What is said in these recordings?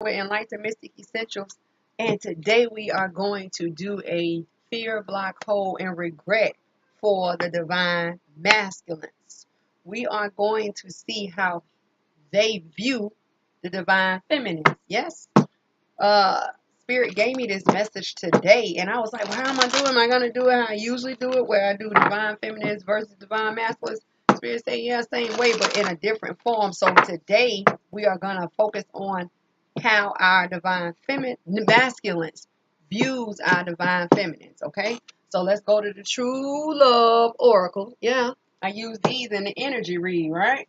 with Enlightened Mystic Essentials, and today we are going to do a fear, block, hold, and regret for the divine masculines. We are going to see how they view the divine feminines. Yes, uh, Spirit gave me this message today, and I was like, well, how am I doing? Am I going to do it how I usually do it, where I do divine feminines versus divine masculines? Spirit say, yeah, same way, but in a different form. So today we are going to focus on how our divine feminine masculines views our divine feminines. Okay, so let's go to the True Love Oracle. Yeah, I use these in the energy read, right?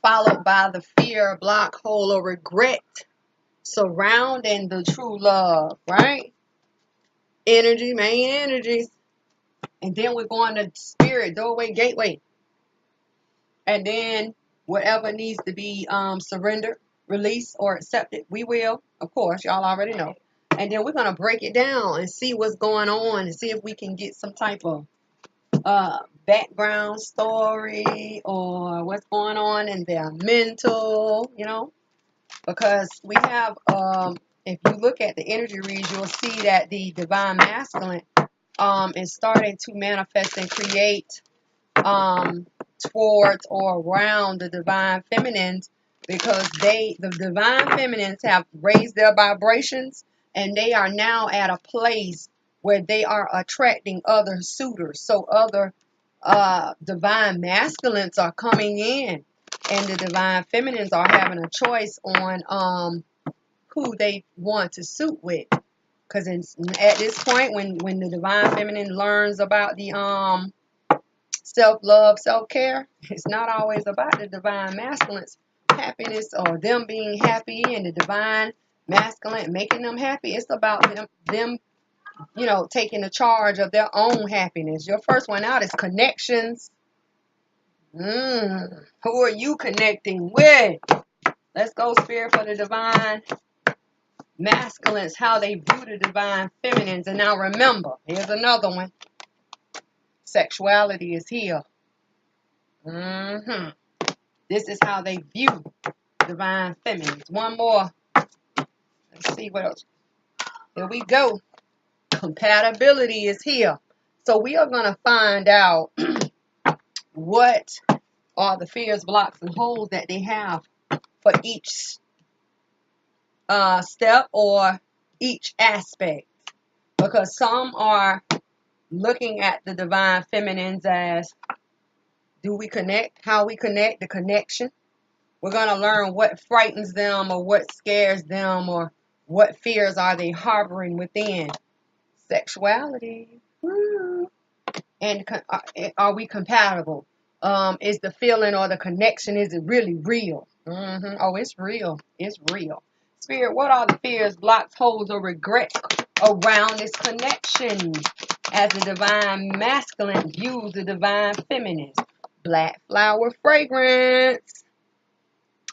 Followed by the fear, block, hold, or regret surrounding the true love, right? Energy, main energies. And then we're going to spirit, doorway, gateway. And then whatever needs to be surrendered, released, or accepted, we will. Of course, y'all already know. And then we're going to break it down and see what's going on and see if we can get some type of background story or what's going on in their mental, because we have, if you look at the energy reads, you'll see that the divine masculine is starting to manifest and create towards or around the divine feminines, because the divine feminines have raised their vibrations, and they are now at a place where they are attracting other suitors. So other divine masculines are coming in, and the divine feminines are having a choice on who they want to suit with. Because at this point, when the divine feminine learns about the self-love, self-care, it's not always about the divine masculine's happiness or them being happy and the divine masculine making them happy. It's about them taking the charge of their own happiness. Your first one out is connections. Who are you connecting with? Let's go, Spirit, for the divine masculines, how they view the divine feminines. And now remember, here's another one. Sexuality is here. This is how they view divine feminines. One more. Let's see what else. Here we go. Compatibility is here. So we are going to find out what are the fears, blocks, and holes that they have for each step or each aspect. Because some are looking at the divine feminines as, do we connect? How we connect? The connection. We're going to learn what frightens them or what scares them or what fears are they harboring within. Sexuality. Woo. And are we compatible? Is the feeling or the connection, is it really real? Oh, it's real. It's real. Spirit, what are the fears, blocks, holes, or regrets around this connection as the divine masculine views the divine feminine? Black flower fragrance.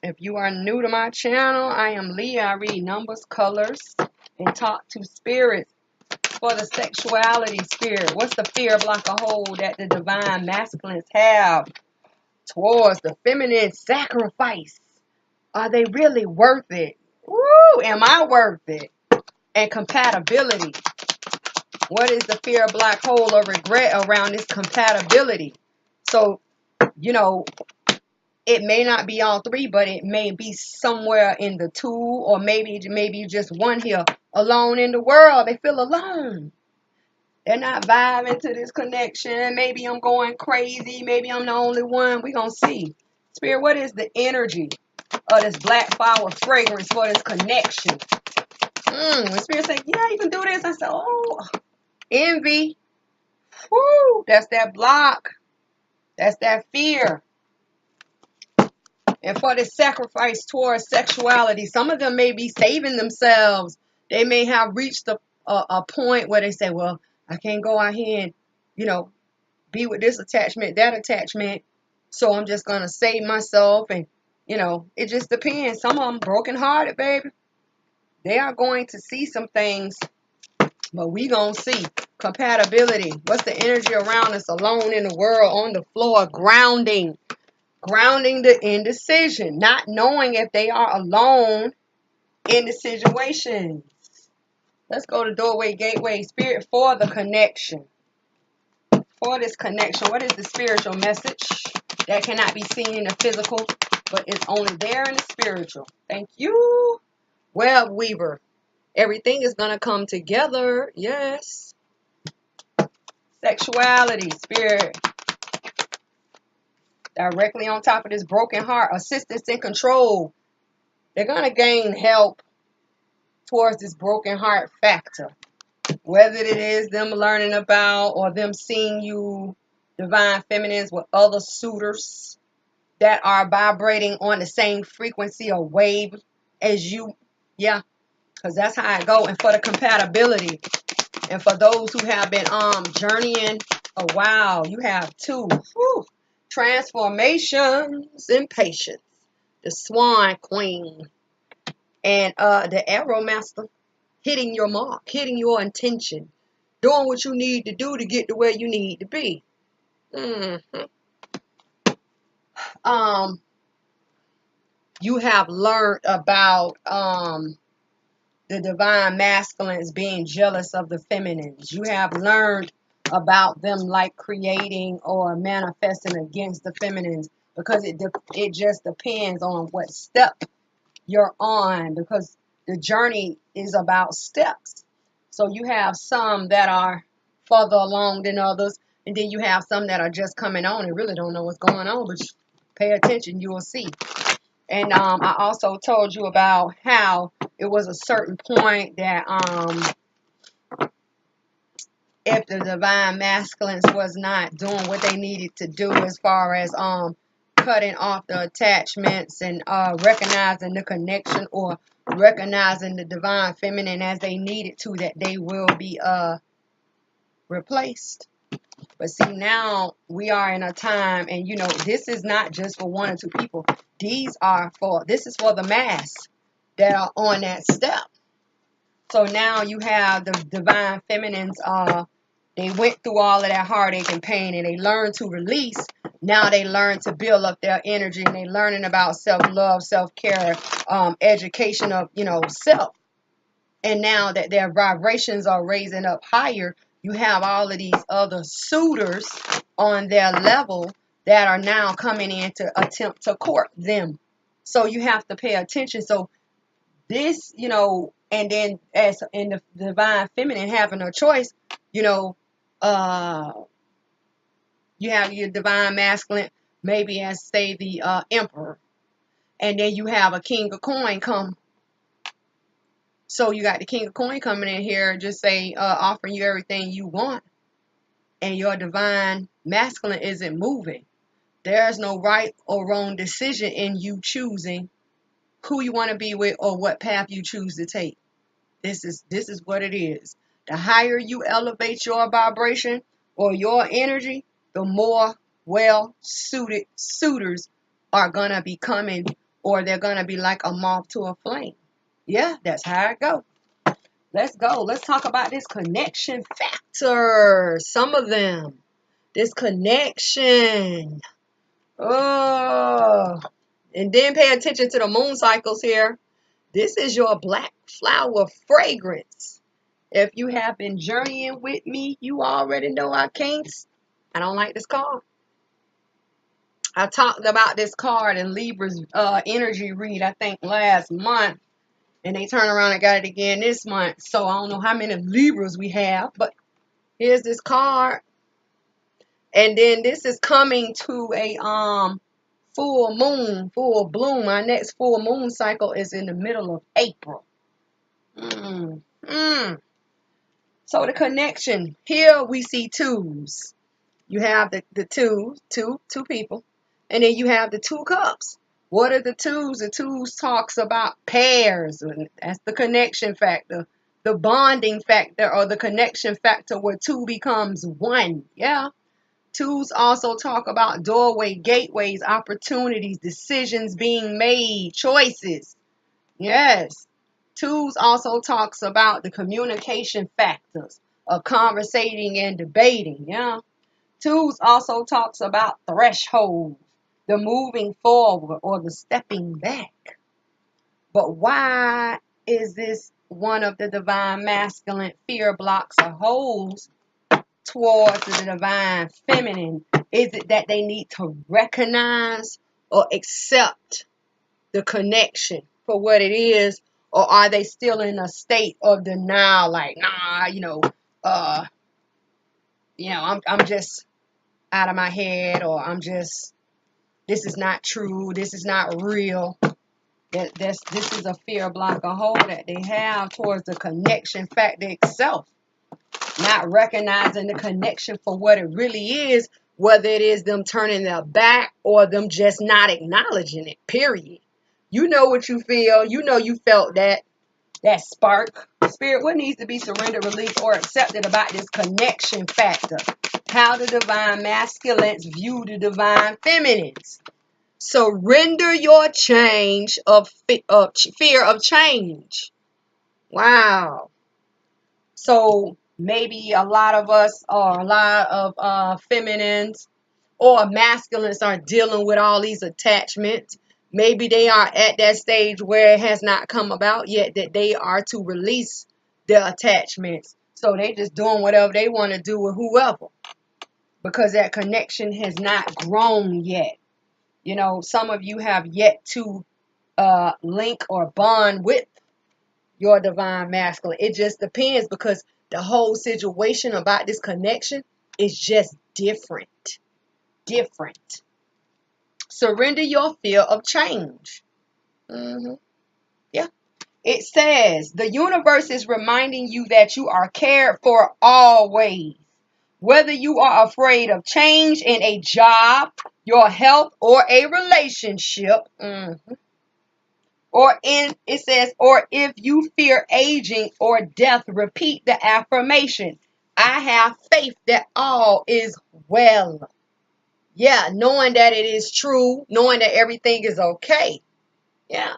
If you are new to my channel, I am Leah. I read numbers, colors, and talk to spirits. For the sexuality, spirit, what's the fear, block, or hold that the divine masculines have towards the feminine sacrifice? Are they really worth it? Woo, am I worth it? And compatibility. What is the fear, block, hold, or regret around this compatibility? So, it may not be all three, but it may be somewhere in the two, or maybe just one here. Alone in the world, they feel alone. They're not vibing to this connection. Maybe I'm going crazy. Maybe I'm the only one. We're going to see. Spirit, what is the energy of this black flower fragrance for this connection? When Spirit said, yeah, you can do this, I said, oh, envy. Woo, that's that block. That's that fear. And for this sacrifice towards sexuality, some of them may be saving themselves. They may have reached a point where they say, well, I can't go out here and, be with this attachment, that attachment. So I'm just going to save myself. And, it just depends. Some of them brokenhearted, baby. They are going to see some things, but we going to see. Compatibility. What's the energy around us? Alone in the world, on the floor, grounding. Grounding the indecision, not knowing if they are alone in the situation. Let's go to doorway, gateway, spirit for the connection. For this connection, what is the spiritual message that cannot be seen in the physical, but it's only there in the spiritual? Thank you, web weaver. Everything is going to come together. Yes. Sexuality, spirit. Directly on top of this broken heart, assistance and control. They're going to gain help towards this broken heart factor. Whether it is them learning about or them seeing you, divine feminines, with other suitors that are vibrating on the same frequency or wave as you. Yeah, because that's how I go. And for the compatibility, and for those who have been journeying a while, you have two. Whew, transformations and patience. The Swan Queen and the Arrow Master, hitting your mark, hitting your intention, doing what you need to do to get to where you need to be. You have learned about the divine masculines being jealous of the feminines. You have learned about them like creating or manifesting against the feminines, because it just depends on what step you're on, because the journey is about steps. So you have some that are further along than others, and then you have some that are just coming on and really don't know what's going on, but pay attention, you will see. And I also told you about how it was a certain point that if the divine masculines was not doing what they needed to do as far as cutting off the attachments and recognizing the connection, or recognizing the divine feminine as they needed to, that they will be replaced. But see, now we are in a time, and you know, this is not just for one or two people. This is for the mass that are on that step. So now you have the divine feminines, they went through all of that heartache and pain, and they learned to release. Now they learn to build up their energy, and they learning about self-love, self-care, education of, self. And now that their vibrations are raising up higher, you have all of these other suitors on their level that are now coming in to attempt to court them. So you have to pay attention. So this, and then as in the divine feminine having a choice, you have your divine masculine, maybe as say the emperor, and then you have a king of coin come. So you got the king of coin coming in here, just say offering you everything you want, and your divine masculine isn't moving. There's no right or wrong decision in you choosing who you want to be with or what path you choose to take. This is what it is. The higher you elevate your vibration or your energy, the more well-suited suitors are going to be coming, or they're going to be like a moth to a flame. Yeah, that's how it goes. Let's go. Let's talk about this connection factor. Some of them. This connection. Oh. And then pay attention to the moon cycles here. This is your black flower fragrance. If you have been journeying with me, you already know I don't like this card. I talked about this card in Libra's energy read, I think last month. And they turn around and got it again this month. So I don't know how many Libras we have, but here's this card. And then this is coming to a full bloom. Our next full moon cycle is in the middle of April. So the connection. Here we see twos. You have the two people. And then you have the two cups. What are the twos? The twos talks about pairs. That's the connection factor. The bonding factor, or the connection factor where two becomes one. Yeah. Twos also talk about doorway, gateways, opportunities, decisions being made, choices. Yes. Twos also talks about the communication factors of conversating and debating. Yeah. Twos also talks about thresholds, the moving forward or the stepping back. But why is this one of the divine masculine fear blocks or holes towards the divine feminine? Is it that they need to recognize or accept the connection for what it is? Or are they still in a state of denial, like, nah, I'm just out of my head, or this is not true, this is not real. This is a fear block, a hole that they have towards the connection factor itself. Not recognizing the connection for what it really is, whether it is them turning their back or them just not acknowledging it, period. You know what you feel. You know you felt that spark. Spirit, what needs to be surrendered, released, or accepted about this connection factor? How the divine masculines view the divine feminines. Surrender your change of fear of change. Wow. So maybe a lot of us, or a lot of feminines or masculines, are dealing with all these attachments. Maybe they are at that stage where it has not come about yet that they are to release their attachments. So they just doing whatever they want to do with whoever, because that connection has not grown yet. You know, some of you have yet to link or bond with your divine masculine. It just depends, because the whole situation about this connection is just different. Different. Surrender your fear of change. Yeah. It says the universe is reminding you that you are cared for always. Whether you are afraid of change in a job, your health, or a relationship. Or if you fear aging or death, repeat the affirmation. I have faith that all is well. Yeah, knowing that it is true, knowing that everything is okay. Yeah.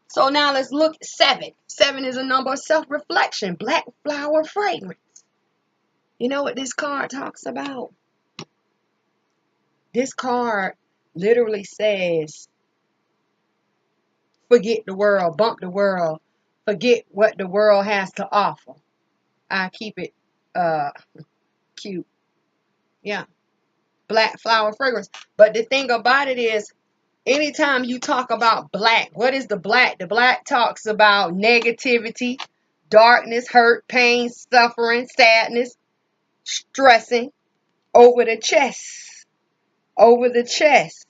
So now let's look at 7. 7 is a number of self-reflection. Black flower fragrance. You know what this card talks about? This card literally says, forget the world, bump the world, forget what the world has to offer. I keep it cute. Yeah. Black flower fragrance. But the thing about it is, anytime you talk about black, what is the black? The black talks about negativity, darkness, hurt, pain, suffering, sadness, stressing over the chest. Over the chest.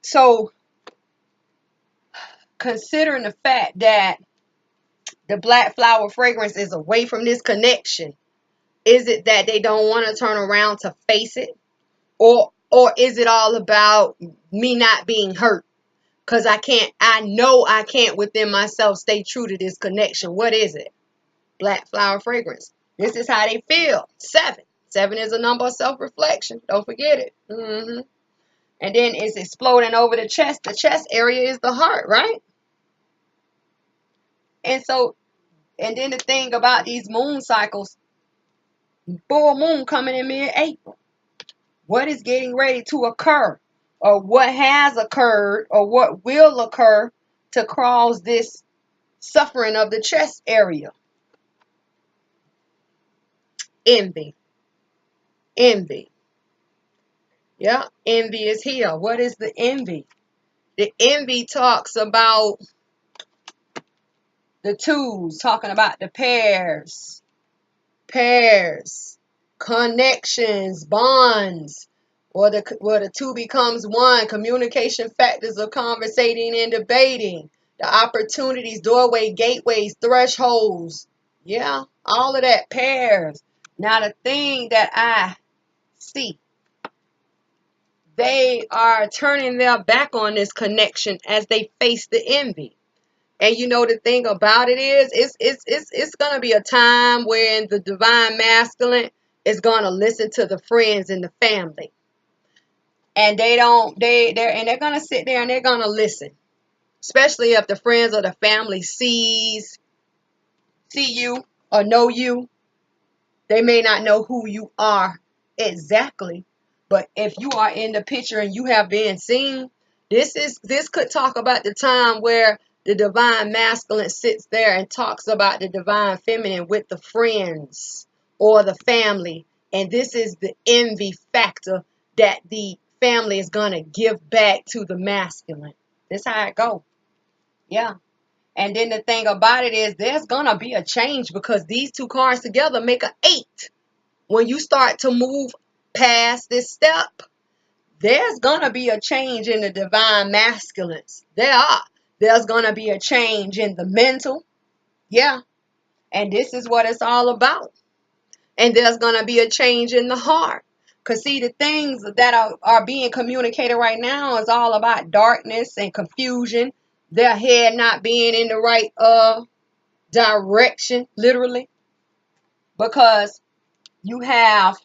So, considering the fact that the black flower fragrance is away from this connection, is it that they don't want to turn around to face it? Or is it all about me not being hurt? Because I know I can't within myself stay true to this connection. What is it? Black flower fragrance. This is how they feel. 7. 7 is a number of self-reflection. Don't forget it. And then it's exploding over the chest. The chest area is the heart, right? And then the thing about these moon cycles, full moon coming in mid-April. What is getting ready to occur? Or what has occurred, or what will occur to cause this suffering of the chest area? Envy. Envy. Yeah, envy is here. What is the envy? The envy talks about the twos, talking about the pairs, connections, bonds, where the two becomes one, communication factors of conversating and debating, the opportunities, doorway, gateways, thresholds. Yeah, all of that, pairs. Now the thing that I see, they are turning their back on this connection as they face the envy. And you know the thing about it is, it's gonna be a time when the divine masculine is gonna listen to the friends and the family, and they're gonna sit there and they're gonna listen, especially if the friends or the family see you or know you. They may not know who you are exactly, But if you are in the picture and you have been seen, this could talk about the time where the divine masculine sits there and talks about the divine feminine with the friends or the family. And this is the envy factor that the family is going to give back to the masculine. This how it go. Yeah. And then the thing about it is there's going to be a change because these two cards together make an 8. When you start to move past this step, there's going to be a change in the divine masculines. There's going to be a change in the mental. Yeah. And this is what it's all about. And there's going to be a change in the heart. Because see, the things that are being communicated right now is all about darkness and confusion. Their head not being in the right direction, literally. Because you have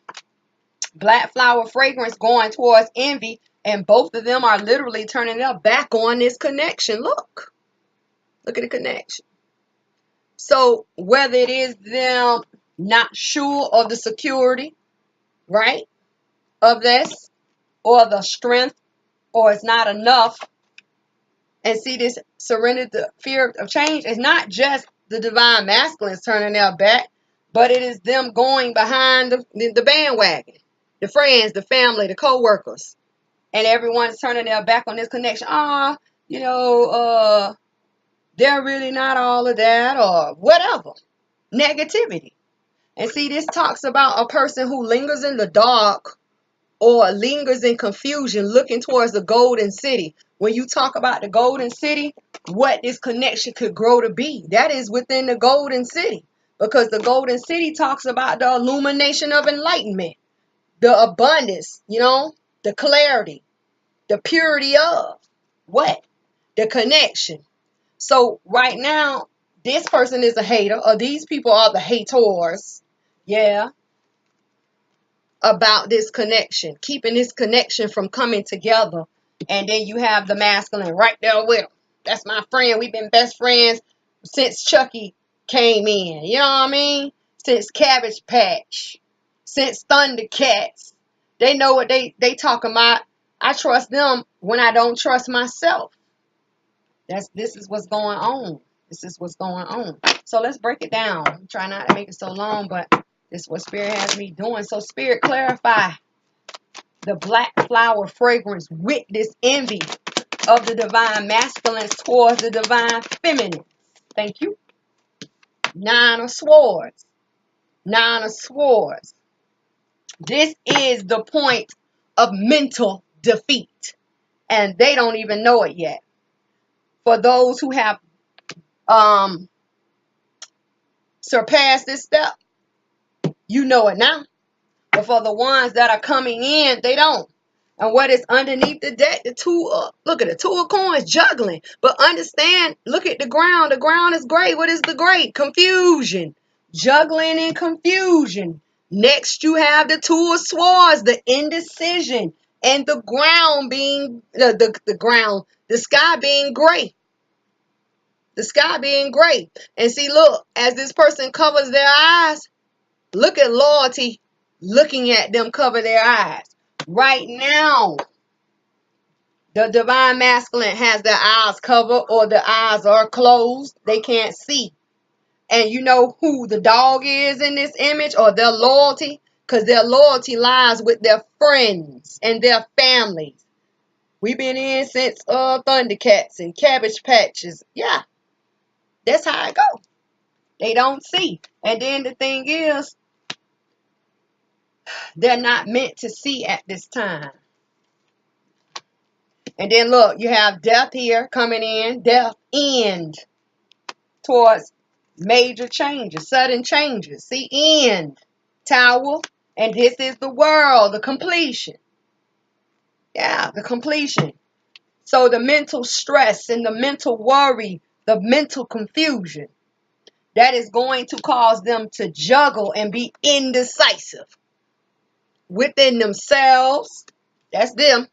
black flower fragrance going towards envy, and both of them are literally turning their back on this connection. Look at the connection. So whether it is them not sure of the security, right, of this, or the strength, or it's not enough, and see this surrender, the fear of change is not just the divine masculines turning their back, but it is them going behind the bandwagon, the friends, the family, the co-workers. And everyone's turning their back on this connection. They're really not all of that or whatever. Negativity. And see, this talks about a person who lingers in the dark or lingers in confusion looking towards the golden city. When you talk about the golden city, what this connection could grow to be, that is within the golden city. Because the golden city talks about the illumination of enlightenment, the abundance, the clarity, the purity of what? The connection. So right now, this person is a hater, or these people are the haters. Yeah. About this connection, keeping this connection from coming together. And then you have the masculine right there with him. That's my friend. We've been best friends since Chucky came in. You know what I mean? Since Cabbage Patch. Since Thundercats. They know what they talking about. I trust them when I don't trust myself. This is what's going on. This is what's going on. So let's break it down. I'm trying not to make it so long, but this is what Spirit has me doing. So Spirit, clarify the black flower fragrance with this envy of the divine masculine towards the divine feminine. Thank you. 9 of Swords. 9 of Swords. This is the point of mental defeat. And they don't even know it yet. For those who have surpassed this step, you know it now. But for the ones that are coming in, they don't. And what is underneath the deck? Look at the 2 of coins juggling. But understand, look at the ground. The ground is gray. What is the gray? Confusion. Juggling and confusion. Next, you have the 2 of swords, the indecision. And the ground being, the sky being gray. The sky being gray. And see, look, as this person covers their eyes, look at loyalty looking at them cover their eyes. Right now, the divine masculine has their eyes covered or their eyes are closed. They can't see. And you know who the dog is in this image, or their loyalty? Because their loyalty lies with their friends and their families. We've been in since Thundercats and Cabbage Patches. Yeah, that's how it goes. They don't see. And then the thing is, they're not meant to see at this time. And then look, you have death here coming in. Death end towards major changes, sudden changes. See, end. Tower. And this is the world, the completion. Yeah, the completion. So the mental stress and the mental worry, the mental confusion, that is going to cause them to juggle and be indecisive within themselves. That's them.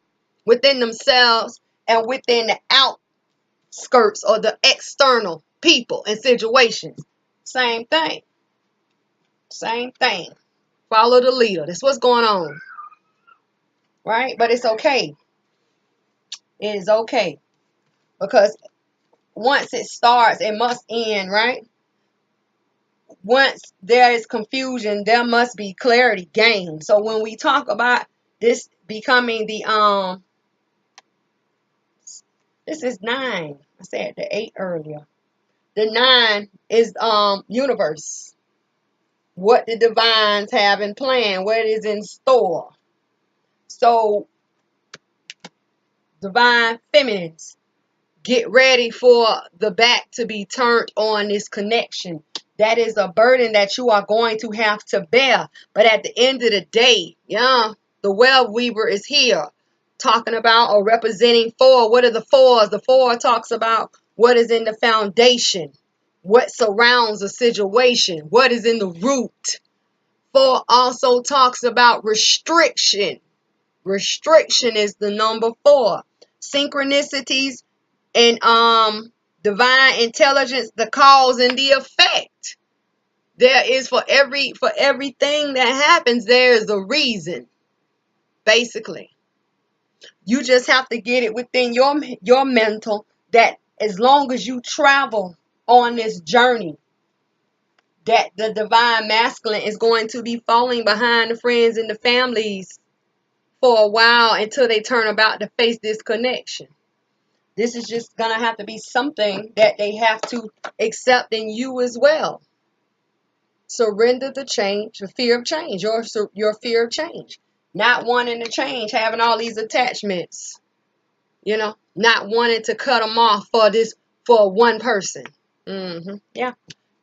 Within themselves and within the outskirts or the external people and situations. Same thing. Same thing. Follow the leader. That's what's going on. right? But it's okay. It is okay. Because once it starts, it must end, right? Once there is confusion, there must be clarity gained. So when we talk about this becoming the this is 9. I said the 8 earlier. The 9 is universe. What the divines have in plan, what is in store. So divine feminines, get ready for the back to be turned on this connection. That is a burden that you are going to have to bear. But at the end of the day, yeah, the web weaver is here talking about or representing 4. What are the 4s? The 4 talks about what is in the foundation, what surrounds a situation, what is in the root. 4 also talks about restriction. Restriction is the number 4. Synchronicities and divine intelligence, the cause and the effect. There is for everything that happens, there is a reason. Basically, you just have to get it within your mental that as long as you travel on this journey, that the divine masculine is going to be falling behind the friends and the families for a while until they turn about to face this connection. This is just going to have to be something that they have to accept in you as well. Surrender the change, the fear of change, your fear of change. Not wanting to change, having all these attachments, not wanting to cut them off for one person. Yeah.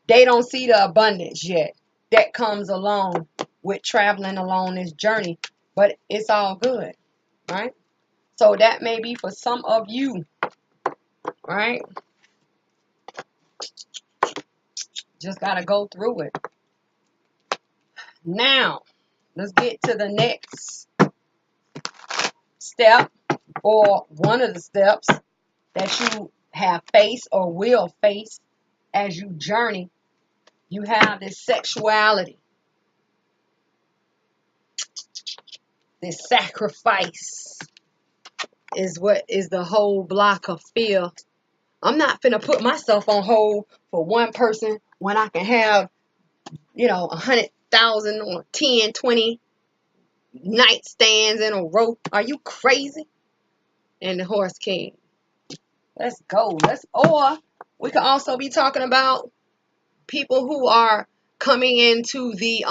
They don't see the abundance yet that comes along with traveling along this journey, but it's all good, right? So that may be for some of you, right? Just got to go through it. Now, let's get to the next step, or one of the steps that you have faced or will face as you journey. You have this sexuality, this sacrifice is what is the whole block of fear. I'm not finna put myself on hold for one person when I can have, 100,000 or 10, 20 nightstands in a row. Are you crazy? And the horse king. Let's go. Or we could also be talking about people who are coming into the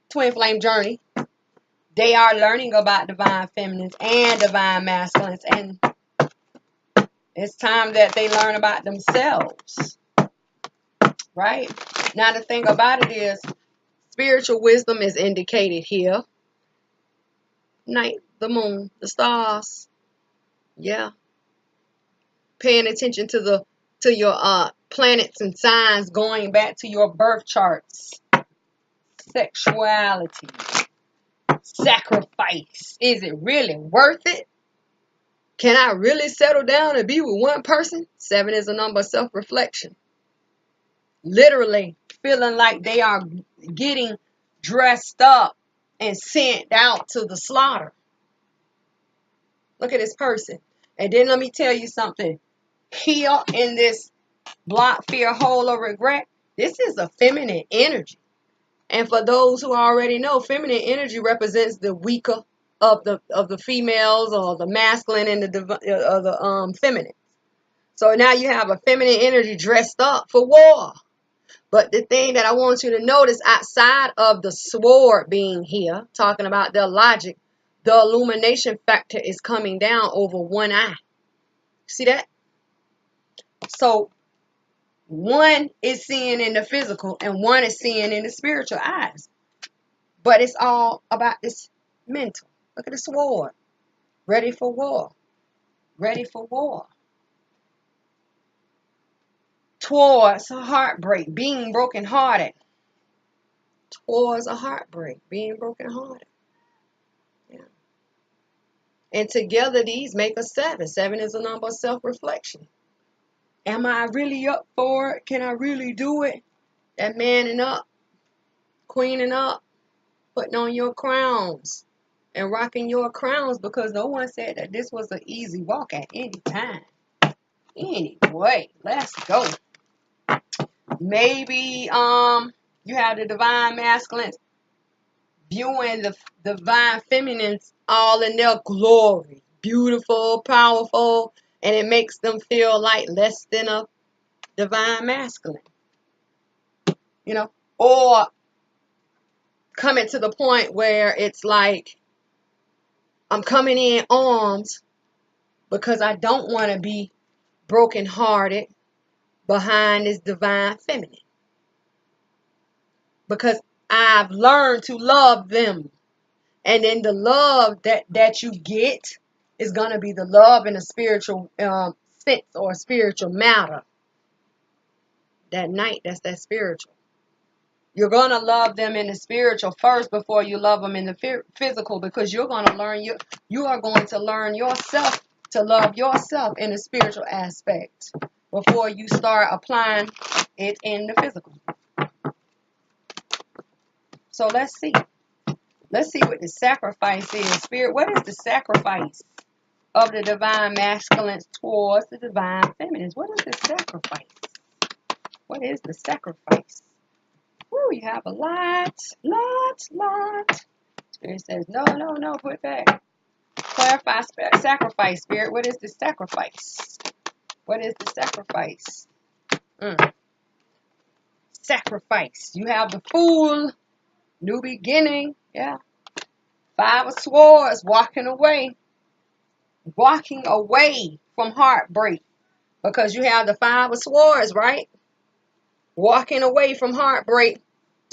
twin flame journey. They are learning about divine feminines and divine masculines, and it's time that they learn about themselves, right? Now the thing about it is, spiritual wisdom is indicated here. Night, the moon, the stars. Yeah. Paying attention to your planets and signs, going back to your birth charts. Sexuality. Sacrifice. Is it really worth it? Can I really settle down and be with one person? 7 is a number of self-reflection. Literally feeling like they are getting dressed up and sent out to the slaughter. Look at this person. And then let me tell you something. Here in this block, fear, hole, or regret, this is a feminine energy. And for those who already know, feminine energy represents the weaker of the females, or the masculine and the feminine. So now you have a feminine energy dressed up for war. But the thing that I want you to notice, outside of the sword being here, talking about their logic, the illumination factor is coming down over one eye. See that? So one is seeing in the physical and one is seeing in the spiritual eyes. But it's all about this mental. Look at the sword. Ready for war. Ready for war. Towards a heartbreak. Being brokenhearted. Towards a heartbreak. Being brokenhearted. Yeah. And together these make a 7. 7 is a number of self-reflection. Am I really up for it? Can I really do it? That manning up. Queening up. Putting on your crowns. and rocking your crowns, because no one said that this was an easy walk at any time. Anyway, let's go. Maybe you have the divine masculines viewing the divine feminines all in their glory, beautiful, powerful, and it makes them feel like less than a divine masculine, you know, or coming to the point where it's like, I'm coming in arms because I don't want to be brokenhearted behind this divine feminine, because I've learned to love them. And then the love that you get is going to be the love in a spiritual sense or spiritual matter. That night, that's that spiritual. You're going to love them in the spiritual first before you love them in the physical, because you're going to learn, you are going to learn yourself to love yourself in the spiritual aspect before you start applying it in the physical. So let's see. Let's see what the sacrifice is. Spirit, what is the sacrifice of the divine masculines towards the divine feminines? What is the sacrifice? What is the sacrifice? Woo, you have a lot. Spirit says, no, put it back. Clarify sacrifice, Spirit. What is the sacrifice? What is the sacrifice? Sacrifice. You have the Fool, new beginning. Yeah. 5 of Swords, walking away from heartbreak, because you have the 5 of Swords, right? Walking away from heartbreak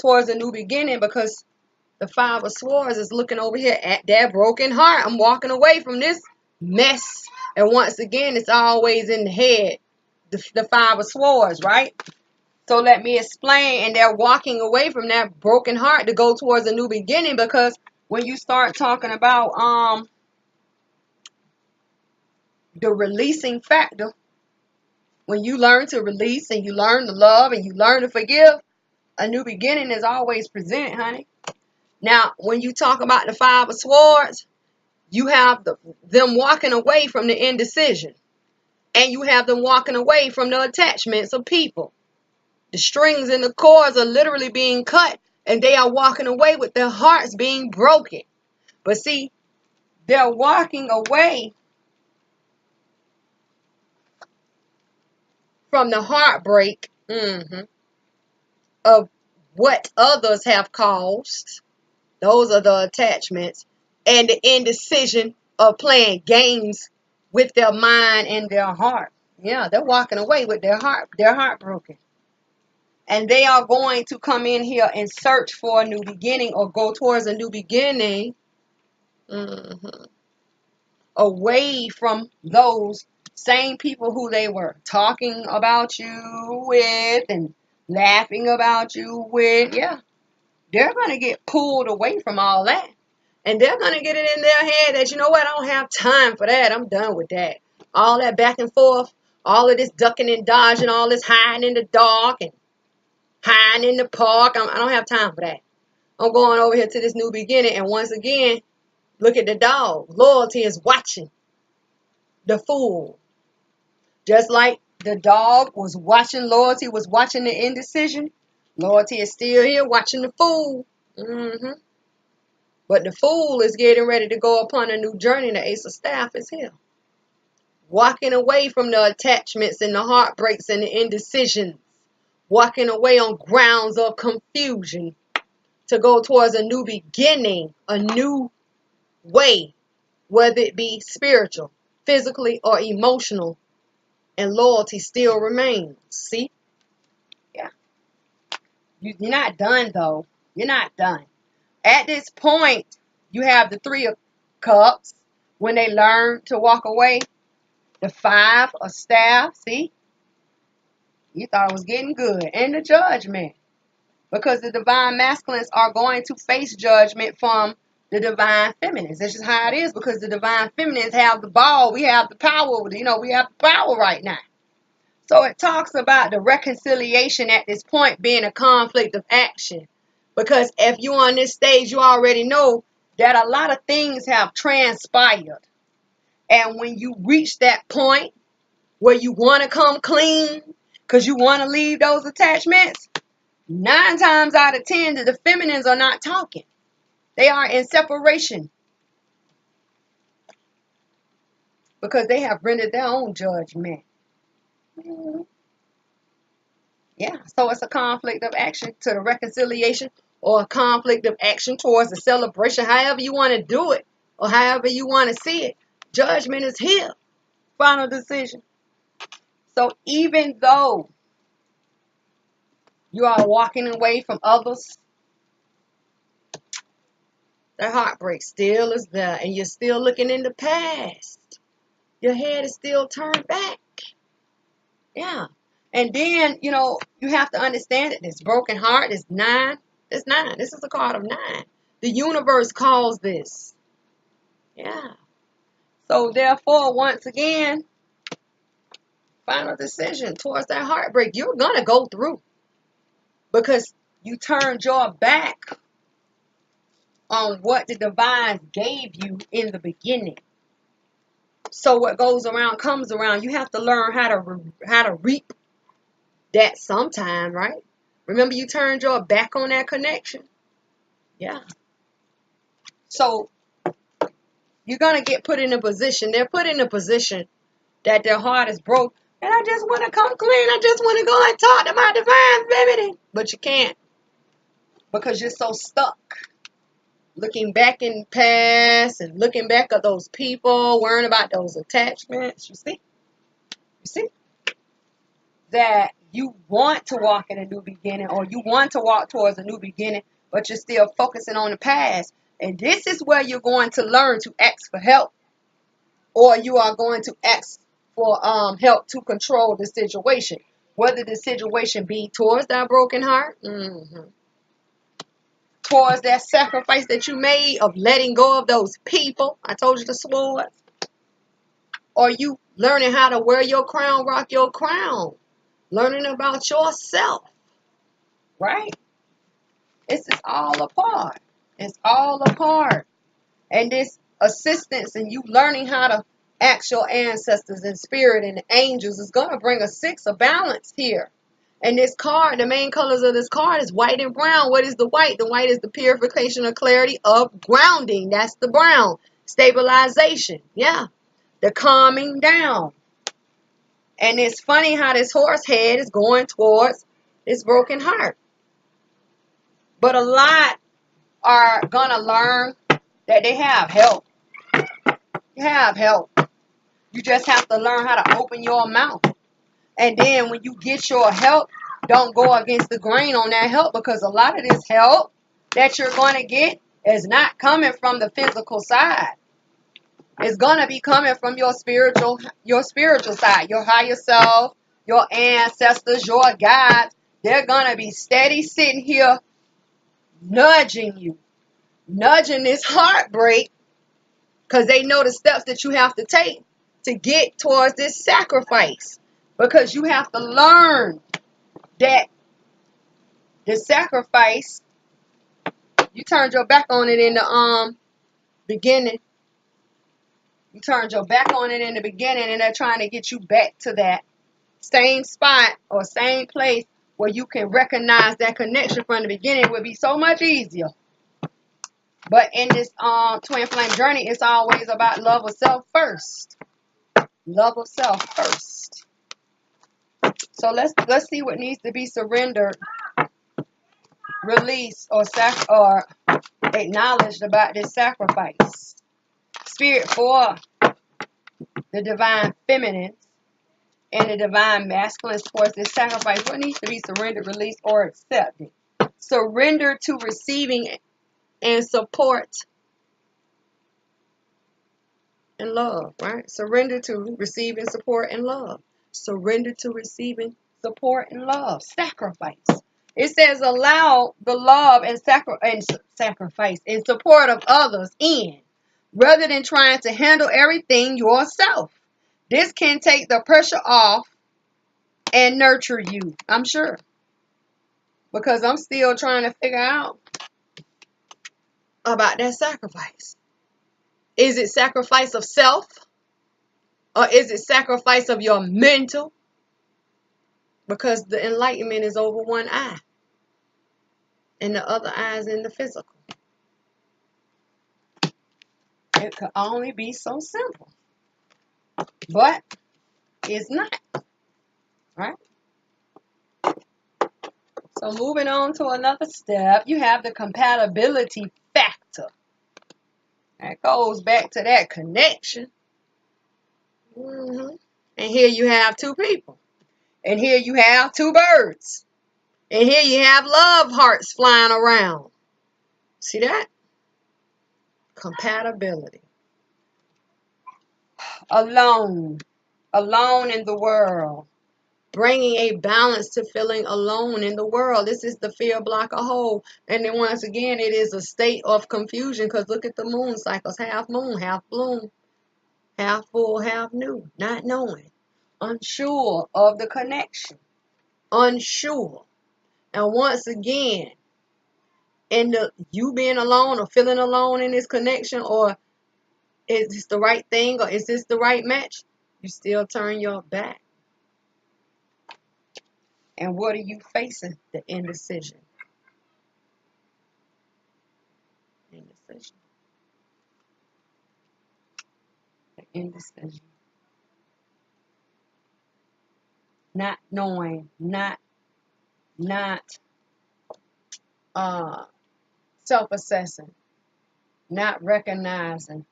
towards a new beginning, because the 5 of Swords is looking over here at that broken heart. I'm walking away from this mess. And once again, it's always in the head, the 5 of Swords, right? So let me explain. And they're walking away from that broken heart to go towards a new beginning, because when you start talking about the releasing factor, when you learn to release and you learn to love and you learn to forgive, a new beginning is always present, honey. Now, when you talk about the 5 of Swords, you have them walking away from the indecision. And you have them walking away from the attachments of people. The strings and the cords are literally being cut, and they are walking away with their hearts being broken. But see, they're walking away from the heartbreak of what others have caused. Those are the attachments. And the indecision of playing games with their mind and their heart. Yeah, they're walking away with their heart broken. And they are going to come in here and search for a new beginning, or go towards a new beginning away from those same people who they were talking about you with and laughing about you with. Yeah, they're going to get pulled away from all that. And they're going to get it in their head that, you know what, I don't have time for that. I'm done with that. All that back and forth, all of this ducking and dodging, all this hiding in the dark and hiding in the park. I don't have time for that. I'm going over here to this new beginning. And once again, look at the dog. Loyalty is watching the Fool. Just like the dog was watching, loyalty was watching the indecision. Loyalty is still here watching the Fool. But the Fool is getting ready to go upon a new journey. The Ace of Staff is here. Walking away from the attachments and the heartbreaks and the indecisions. Walking away on grounds of confusion to go towards a new beginning, a new way, whether it be spiritual, physically, or emotional, and loyalty still remains. See? Yeah. You're not done, though. You're not done. At this point, you have the 3 of Cups. When they learn to walk away, the 5 of Staff. See? You thought it was getting good. And the Judgment. Because the divine masculines are going to face judgment from the divine feminines. This is how it is, because the divine feminines have the ball. We have the power. We have the power right now. So it talks about the reconciliation at this point being a conflict of action. Because if you're on this stage, you already know that a lot of things have transpired. And when you reach that point where you want to come clean because you want to leave those attachments, 9 times out of 10, the feminines are not talking. They are in separation because they have rendered their own judgment. Yeah, so it's a conflict of action to the reconciliation, or a conflict of action towards the celebration, however you want to do it, or however you want to see it. Judgment is here. Final decision. So even though you are walking away from others, the heartbreak still is there, and you're still looking in the past. Your head is still turned back. Yeah. And then, you have to understand that this broken heart is 9. It's 9. This is a card of 9. The universe calls this. Yeah. So therefore, once again, final decision towards that heartbreak. You're going to go through because you turned your back on what the divine gave you in the beginning. So what goes around comes around. You have to learn how to reap that sometime, right? Remember, you turned your back on that connection. Yeah. So you're going to get put in a position. They're put in a position that their heart is broke. And I just want to come clean. I just want to go and talk to my divine feminine. But you can't. Because you're so stuck. Looking back in the past and looking back at those people, worrying about those attachments. You see? That you want to walk in a new beginning, or you want to walk towards a new beginning, but you're still focusing on the past. And this is where you're going to learn to ask for help, or you are going to ask for help to control the situation, whether the situation be towards that broken heart, towards that sacrifice that you made of letting go of those people. I told you the sword. Or you learning how to wear your crown, rock your crown, learning about yourself, right? It's all a part. It's all a part. And this assistance and you learning how to ask your ancestors and spirit and the angels is going to bring a 6 of balance here. And this card, the main colors of this card is white and brown. What is the white? The white is the purification of clarity of grounding. That's the brown. Stabilization. Yeah. The calming down. And it's funny how this horse head is going towards this broken heart. But a lot are going to learn that they have help. You have help. You just have to learn how to open your mouth. And then when you get your help, don't go against the grain on that help, because a lot of this help that you're going to get is not coming from the physical side. It's going to be coming from your spiritual side, your higher self, your ancestors, your guides. They're going to be steady sitting here nudging you, nudging this heartbreak, because they know the steps that you have to take to get towards this sacrifice. Because you have to learn that the sacrifice, you turned your back on it in the beginning. You turned your back on it in the beginning, and they're trying to get you back to that same spot or same place where you can recognize that connection from the beginning. It would be so much easier. But in this twin flame journey, it's always about love of self first. Love of self first. So let's see what needs to be surrendered, released, or acknowledged about this sacrifice. Spirit for the divine feminine and the divine masculine towards this sacrifice. What needs to be surrendered, released, or accepted? Surrender to receiving and support and love, right? Surrender to receiving support and love. Surrender to receiving support and love. Sacrifice. It says allow the love and sacrifice and support of others in, rather than trying to handle everything yourself. This can take the pressure off and nurture you, I'm sure. Because I'm still trying to figure out about that sacrifice. Is it sacrifice of self? Or is it sacrifice of your mental? Because the enlightenment is over one eye. And the other eye is in the physical. It could only be so simple. But it's not. Right? So moving on to another step, you have the compatibility factor. That goes back to that connection. And here you have two people. And here you have two birds. And here you have love hearts flying around. See that? Compatibility. Alone. Alone in the world. Bringing a balance to feeling alone in the world. This is the fear block a hole. And then once again, it is a state of confusion because look at the moon cycles. Half moon, half bloom. Half full, half new. Not knowing. Unsure of the connection. Unsure. And once again, in the you being alone or feeling alone in this connection, or is this the right thing, or is this the right match? You still turn your back. And what are you facing? The indecision. Indecision. The indecision. Not knowing, not self-assessing, not recognizing.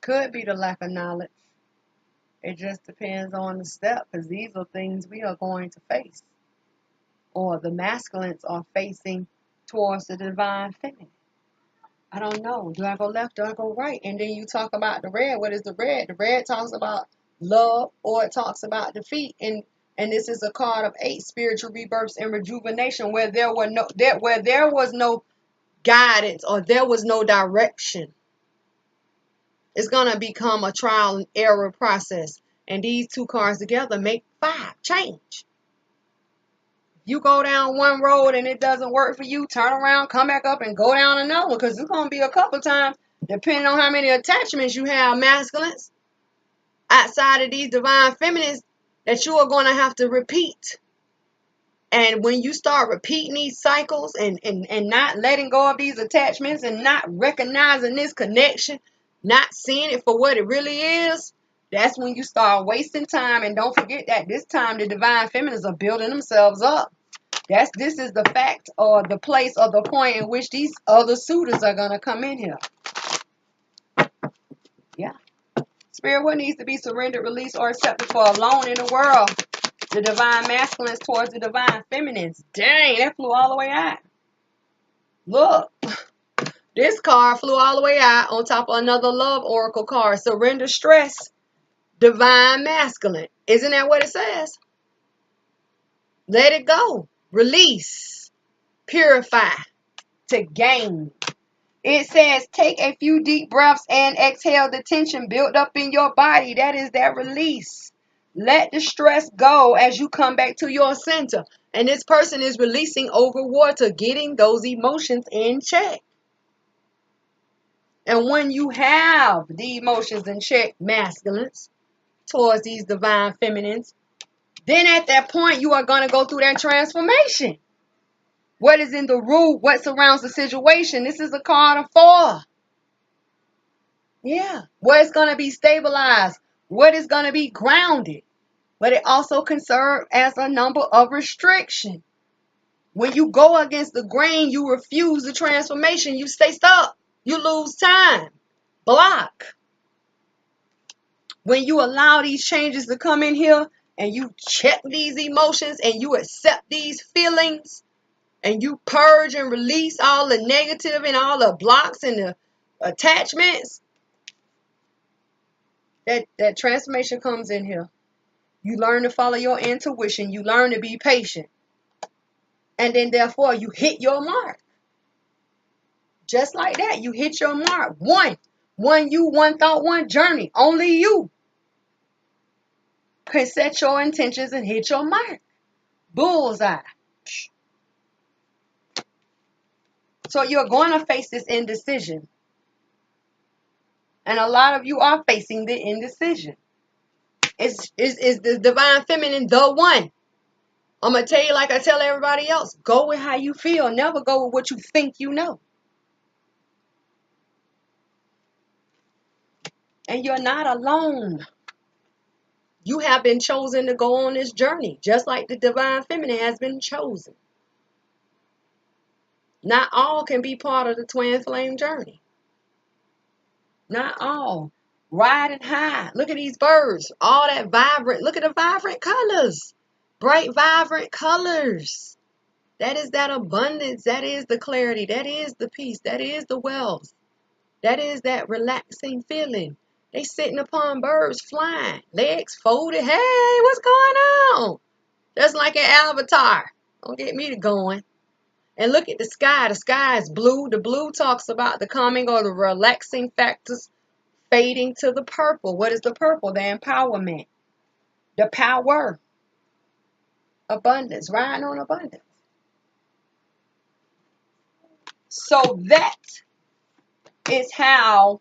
Could be the lack of knowledge. It just depends on the step, because these are things we are going to face. Or the masculines are facing towards the divine feminine. I don't know. Do I go left? Do I go right? And then you talk about the red. What is the red? The red talks about love, or it talks about defeat. And this is a card of 8, spiritual rebirths and rejuvenation, where there was no guidance, or there was no direction. It's gonna become a trial and error process. And these two cards together make 5. Change. You go down one road and it doesn't work for you, turn around, come back up, and go down another one, because it's going to be a couple times, depending on how many attachments you have, masculines, outside of these divine feminines, that you are going to have to repeat. And when you start repeating these cycles and not letting go of these attachments and not recognizing this connection, not seeing it for what it really is, that's when you start wasting time. And don't forget that this time the divine feminines are building themselves up. This is the fact, or the place, or the point in which these other suitors are going to come in here. Yeah. Spirit, what needs to be surrendered, released, or accepted for alone in the world? The divine masculines towards the divine feminines. Dang, that flew all the way out. Look. This card flew all the way out on top of another love oracle card. Surrender, stress, divine masculine. Isn't that what it says? Let it go. Release. Purify. To gain. It says take a few deep breaths and exhale the tension built up in your body. That is that release. Let the stress go as you come back to your center. And this person is releasing over water, getting those emotions in check. And when you have the emotions in check, masculines, towards these divine feminines, then at that point you are going to go through that transformation. What is in the root? What surrounds the situation? This is a card of 4. Yeah. What is going to be stabilized? What is going to be grounded? But it also can serve as a number of restriction. When you go against the grain, you refuse the transformation. You stay stuck. You lose time. Block. When you allow these changes to come in here and you check these emotions and you accept these feelings and you purge and release all the negative and all the blocks and the attachments, that transformation comes in here. You learn to follow your intuition. You learn to be patient. And then therefore you hit your mark. Just like that, you hit your mark. One you, one thought, one journey. Only you can set your intentions and hit your mark. Bullseye. So you're going to face this indecision. And a lot of you are facing the indecision. Is the divine feminine the one? I'm going to tell you like I tell everybody else. Go with how you feel. Never go with what you think you know. And you're not alone. You have been chosen to go on this journey, just like the divine feminine has been chosen. Not all can be part of the twin flame journey. Not all. Riding high. Look at these birds. All that vibrant. Look at the vibrant colors. Bright, vibrant colors. That is that abundance. That is the clarity. That is the peace. That is the wealth. That is that relaxing feeling. They sitting upon birds flying. Legs folded. Hey, what's going on? Just like an avatar. Don't get me to going. And look at the sky. The sky is blue. The blue talks about the calming or the relaxing factors fading to the purple. What is the purple? The empowerment. The power. Abundance. Riding on abundance. So that is how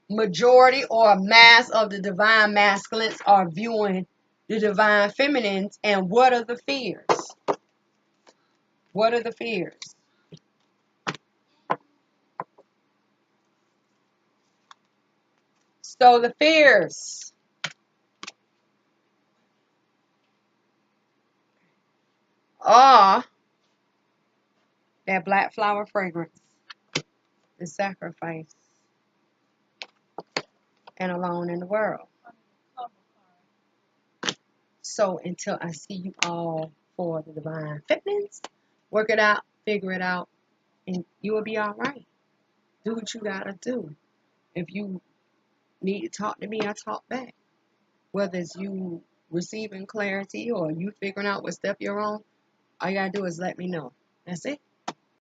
majority or mass of the divine masculines are viewing the divine feminines. And what are the fears? What are the fears? So the fears are that black flower fragrance, the sacrifice, and alone in the world. So until I see you all for the divine feminines, work it out, figure it out, and you will be all right. Do what you gotta do. If you need to talk to me, I talk back. Whether it's you receiving clarity or you figuring out what step you're on, all you gotta do is let me know. That's it.